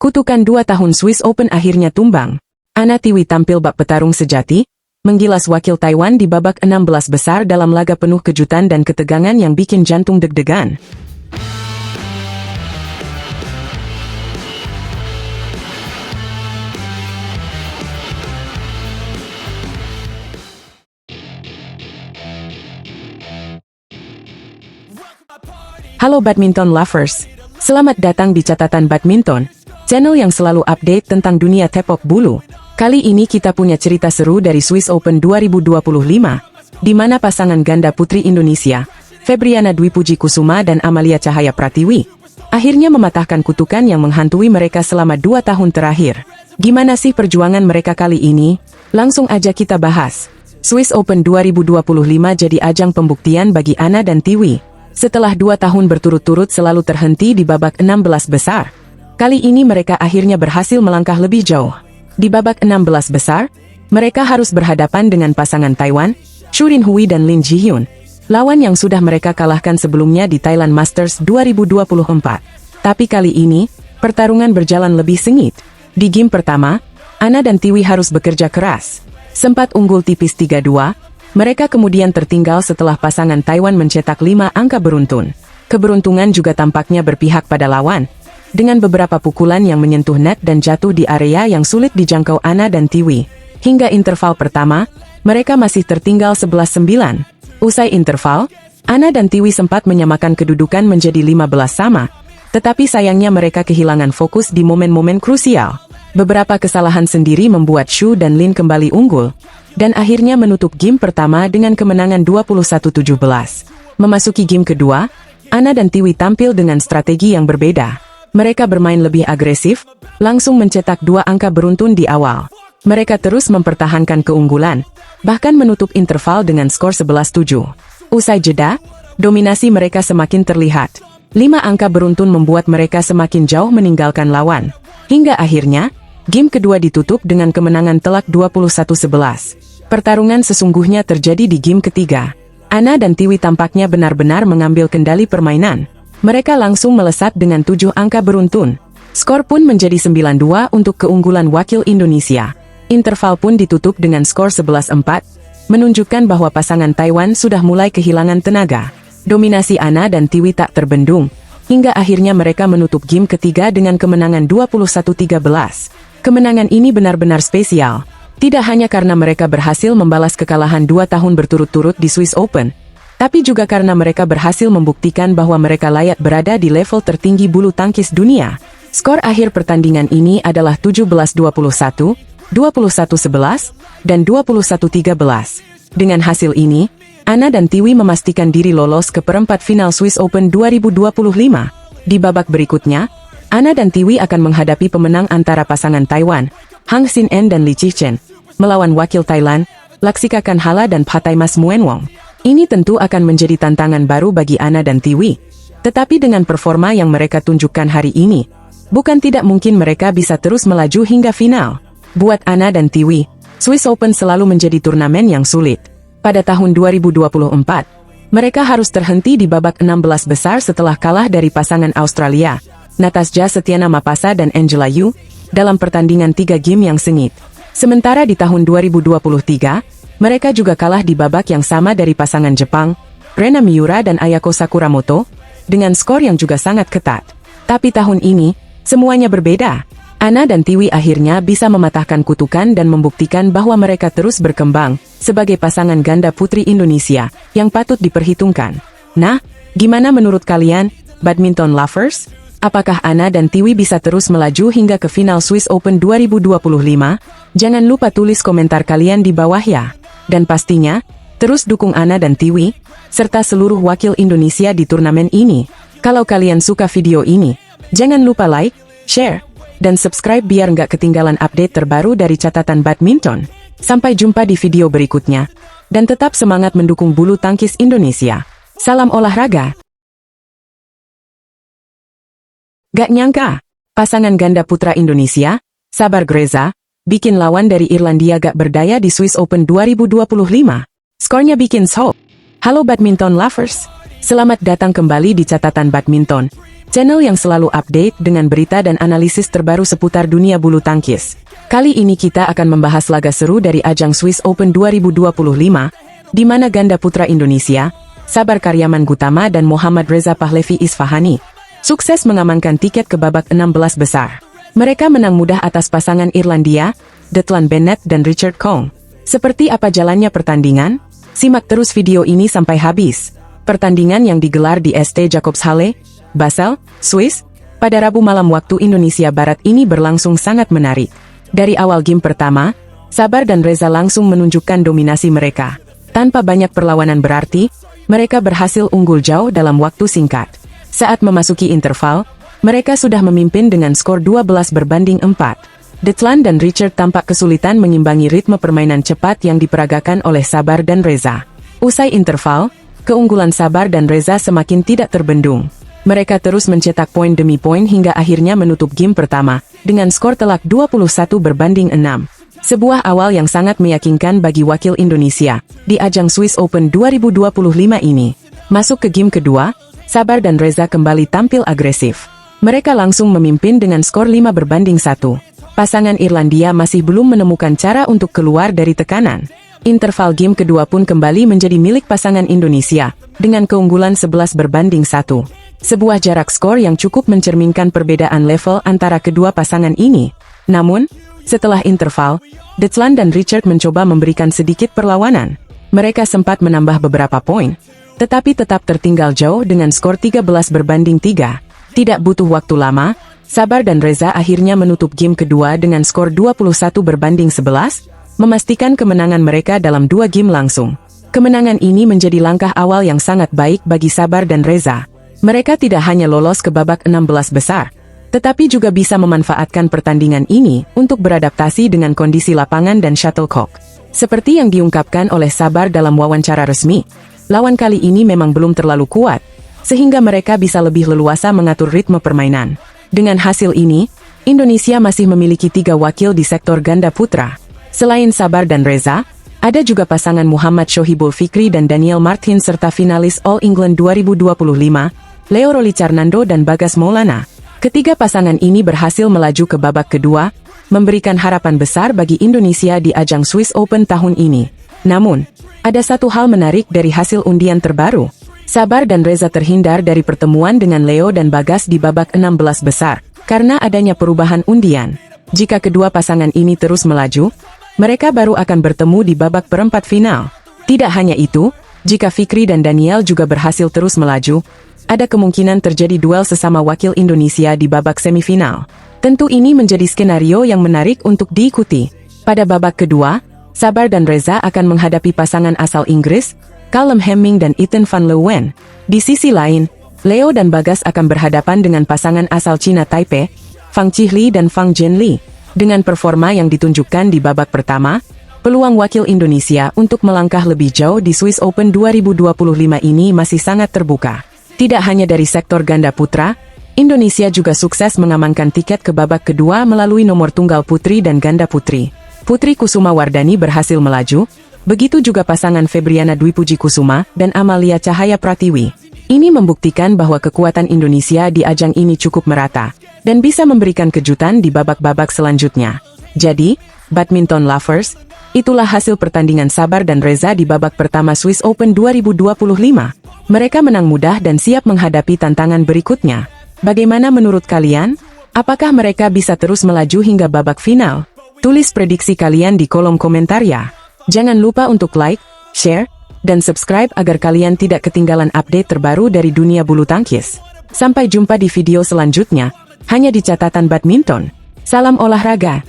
Kutukan 2 tahun Swiss Open akhirnya tumbang. Anna Tiwi tampil bak petarung sejati, menggilas wakil Taiwan di babak 16 besar dalam laga penuh kejutan dan ketegangan yang bikin jantung deg-degan. Halo badminton lovers, selamat datang di Catatan Badminton, channel yang selalu update tentang dunia tepak bulu. Kali ini kita punya cerita seru dari Swiss Open 2025, di mana pasangan ganda putri Indonesia, Febriana Dwi Puji Kusuma dan Amalia Cahaya Pratiwi, akhirnya mematahkan kutukan yang menghantui mereka selama 2 tahun terakhir. Gimana sih perjuangan mereka kali ini? Langsung aja kita bahas. Swiss Open 2025 jadi ajang pembuktian bagi Anna dan Tiwi. Setelah 2 tahun berturut-turut selalu terhenti di babak 16 besar, kali ini mereka akhirnya berhasil melangkah lebih jauh. Di babak 16 besar, mereka harus berhadapan dengan pasangan Taiwan, Xu Rinhui dan Lin Jihyun, lawan yang sudah mereka kalahkan sebelumnya di Thailand Masters 2024. Tapi kali ini, pertarungan berjalan lebih sengit. Di game pertama, Anna dan Tiwi harus bekerja keras. Sempat unggul tipis 3-2, mereka kemudian tertinggal setelah pasangan Taiwan mencetak 5 angka beruntun. Keberuntungan juga tampaknya berpihak pada lawan, dengan beberapa pukulan yang menyentuh net dan jatuh di area yang sulit dijangkau Anna dan Tiwi. Hingga interval pertama, mereka masih tertinggal 11-9. Usai interval, Anna dan Tiwi sempat menyamakan kedudukan menjadi 15 sama, tetapi sayangnya mereka kehilangan fokus di momen-momen krusial. Beberapa kesalahan sendiri membuat Xu dan Lin kembali unggul, dan akhirnya menutup game pertama dengan kemenangan 21-17. Memasuki game kedua, Anna dan Tiwi tampil dengan strategi yang berbeda. Mereka bermain lebih agresif, langsung mencetak 2 angka beruntun di awal. Mereka terus mempertahankan keunggulan, bahkan menutup interval dengan skor 11-7. Usai jeda, dominasi mereka semakin terlihat. 5 angka beruntun membuat mereka semakin jauh meninggalkan lawan. Hingga akhirnya, game kedua ditutup dengan kemenangan telak 21-11. Pertarungan sesungguhnya terjadi di game ketiga. Anna dan Tiwi tampaknya benar-benar mengambil kendali permainan. Mereka langsung melesat dengan 7 angka beruntun. Skor pun menjadi 9-2 untuk keunggulan wakil Indonesia. Interval pun ditutup dengan skor 11-4, menunjukkan bahwa pasangan Taiwan sudah mulai kehilangan tenaga. Dominasi Anna dan Tiwi tak terbendung, hingga akhirnya mereka menutup game ketiga dengan kemenangan 21-13. Kemenangan ini benar-benar spesial. Tidak hanya karena mereka berhasil membalas kekalahan 2 tahun berturut-turut di Swiss Open, tapi juga karena mereka berhasil membuktikan bahwa mereka layak berada di level tertinggi bulu tangkis dunia. Skor akhir pertandingan ini adalah 17-21, 21-11, dan 21-13. Dengan hasil ini, Anna dan Tiwi memastikan diri lolos ke perempat final Swiss Open 2025. Di babak berikutnya, Anna dan Tiwi akan menghadapi pemenang antara pasangan Taiwan, Hang Xin-en dan Li Qichen, melawan wakil Thailand, Laksika Kanhala dan Phattaimas Muenwong. Ini tentu akan menjadi tantangan baru bagi Anna dan Tiwi. Tetapi dengan performa yang mereka tunjukkan hari ini, bukan tidak mungkin mereka bisa terus melaju hingga final. Buat Anna dan Tiwi, Swiss Open selalu menjadi turnamen yang sulit. Pada tahun 2024, mereka harus terhenti di babak 16 besar setelah kalah dari pasangan Australia, Natasja Setiana Mapasa dan Angela Yu, dalam pertandingan 3 game yang sengit. Sementara di tahun 2023, mereka juga kalah di babak yang sama dari pasangan Jepang, Rena Miura dan Ayako Sakuramoto, dengan skor yang juga sangat ketat. Tapi tahun ini, semuanya berbeda. Anna dan Tiwi akhirnya bisa mematahkan kutukan dan membuktikan bahwa mereka terus berkembang sebagai pasangan ganda putri Indonesia yang patut diperhitungkan. Nah, gimana menurut kalian, badminton lovers? Apakah Anna dan Tiwi bisa terus melaju hingga ke final Swiss Open 2025? Jangan lupa tulis komentar kalian di bawah ya. Dan pastinya, terus dukung Anna dan Tiwi, serta seluruh wakil Indonesia di turnamen ini. Kalau kalian suka video ini, jangan lupa like, share, dan subscribe biar nggak ketinggalan update terbaru dari Catatan Badminton. Sampai jumpa di video berikutnya. Dan tetap semangat mendukung bulu tangkis Indonesia. Salam olahraga! Gak nyangka, pasangan ganda putra Indonesia, Sabar Greza, bikin lawan dari Irlandia gak berdaya di Swiss Open 2025. Skornya bikin shock. Halo badminton lovers, selamat datang kembali di Catatan Badminton, channel yang selalu update dengan berita dan analisis terbaru seputar dunia bulu tangkis. Kali ini kita akan membahas laga seru dari ajang Swiss Open 2025, di mana ganda putra Indonesia, Sabar Karyaman Gutama dan Mohammad Reza Pahlavi Isfahani, sukses mengamankan tiket ke babak 16 besar. Mereka menang mudah atas pasangan Irlandia, Declan Bennett dan Richard Kong. Seperti apa jalannya pertandingan? Simak terus video ini sampai habis. Pertandingan yang digelar di St. Jakobshalle, Basel, Swiss, pada Rabu malam waktu Indonesia Barat ini berlangsung sangat menarik. Dari awal game pertama, Sabar dan Reza langsung menunjukkan dominasi mereka. Tanpa banyak perlawanan berarti, mereka berhasil unggul jauh dalam waktu singkat. Saat memasuki interval, mereka sudah memimpin dengan skor 12-4. Declan dan Richard tampak kesulitan mengimbangi ritme permainan cepat yang diperagakan oleh Sabar dan Reza. Usai interval, keunggulan Sabar dan Reza semakin tidak terbendung. Mereka terus mencetak poin demi poin hingga akhirnya menutup game pertama, dengan skor telak 21-6. Sebuah awal yang sangat meyakinkan bagi wakil Indonesia, di ajang Swiss Open 2025 ini. Masuk ke game kedua, Sabar dan Reza kembali tampil agresif. Mereka langsung memimpin dengan skor 5-1. Pasangan Irlandia masih belum menemukan cara untuk keluar dari tekanan. Interval game kedua pun kembali menjadi milik pasangan Indonesia, dengan keunggulan 11-1. Sebuah jarak skor yang cukup mencerminkan perbedaan level antara kedua pasangan ini. Namun, setelah interval, Declan dan Richard mencoba memberikan sedikit perlawanan. Mereka sempat menambah beberapa poin, tetapi tetap tertinggal jauh dengan skor 13-3. Tidak butuh waktu lama, Sabar dan Reza akhirnya menutup game kedua dengan skor 21-11, memastikan kemenangan mereka dalam 2 game langsung. Kemenangan ini menjadi langkah awal yang sangat baik bagi Sabar dan Reza. Mereka tidak hanya lolos ke babak 16 besar, tetapi juga bisa memanfaatkan pertandingan ini untuk beradaptasi dengan kondisi lapangan dan shuttlecock. Seperti yang diungkapkan oleh Sabar dalam wawancara resmi, lawan kali ini memang belum terlalu kuat, sehingga mereka bisa lebih leluasa mengatur ritme permainan. Dengan hasil ini, Indonesia masih memiliki 3 wakil di sektor ganda putra. Selain Sabar dan Reza, ada juga pasangan Muhammad Shohibul Fikri dan Daniel Martin serta finalis All England 2025, Leo Rolicarnando dan Bagas Maulana. Ketiga pasangan ini berhasil melaju ke babak kedua, memberikan harapan besar bagi Indonesia di ajang Swiss Open tahun ini. Namun, ada satu hal menarik dari hasil undian terbaru. Sabar dan Reza terhindar dari pertemuan dengan Leo dan Bagas di babak 16 besar, karena adanya perubahan undian. Jika kedua pasangan ini terus melaju, mereka baru akan bertemu di babak perempat final. Tidak hanya itu, jika Fikri dan Daniel juga berhasil terus melaju, ada kemungkinan terjadi duel sesama wakil Indonesia di babak semifinal. Tentu ini menjadi skenario yang menarik untuk diikuti. Pada babak kedua, Sabar dan Reza akan menghadapi pasangan asal Inggris, Callum Hemming dan Ethan Van Leeuwen. Di sisi lain, Leo dan Bagas akan berhadapan dengan pasangan asal Cina Taipei, Fang Chihli dan Fang Zhenli. Dengan performa yang ditunjukkan di babak pertama, peluang wakil Indonesia untuk melangkah lebih jauh di Swiss Open 2025 ini masih sangat terbuka. Tidak hanya dari sektor ganda putra, Indonesia juga sukses mengamankan tiket ke babak kedua melalui nomor tunggal putri dan ganda putri. Putri Kusuma Wardani berhasil melaju, begitu juga pasangan Febriana Dwi Puji Kusuma dan Amalia Cahaya Pratiwi. Ini membuktikan bahwa kekuatan Indonesia di ajang ini cukup merata, dan bisa memberikan kejutan di babak-babak selanjutnya. Jadi, badminton lovers, itulah hasil pertandingan Sabar dan Reza di babak pertama Swiss Open 2025. Mereka menang mudah dan siap menghadapi tantangan berikutnya. Bagaimana menurut kalian? Apakah mereka bisa terus melaju hingga babak final? Tulis prediksi kalian di kolom komentar ya. Jangan lupa untuk like, share, dan subscribe agar kalian tidak ketinggalan update terbaru dari dunia bulu tangkis. Sampai jumpa di video selanjutnya, hanya di Catatan Badminton. Salam olahraga.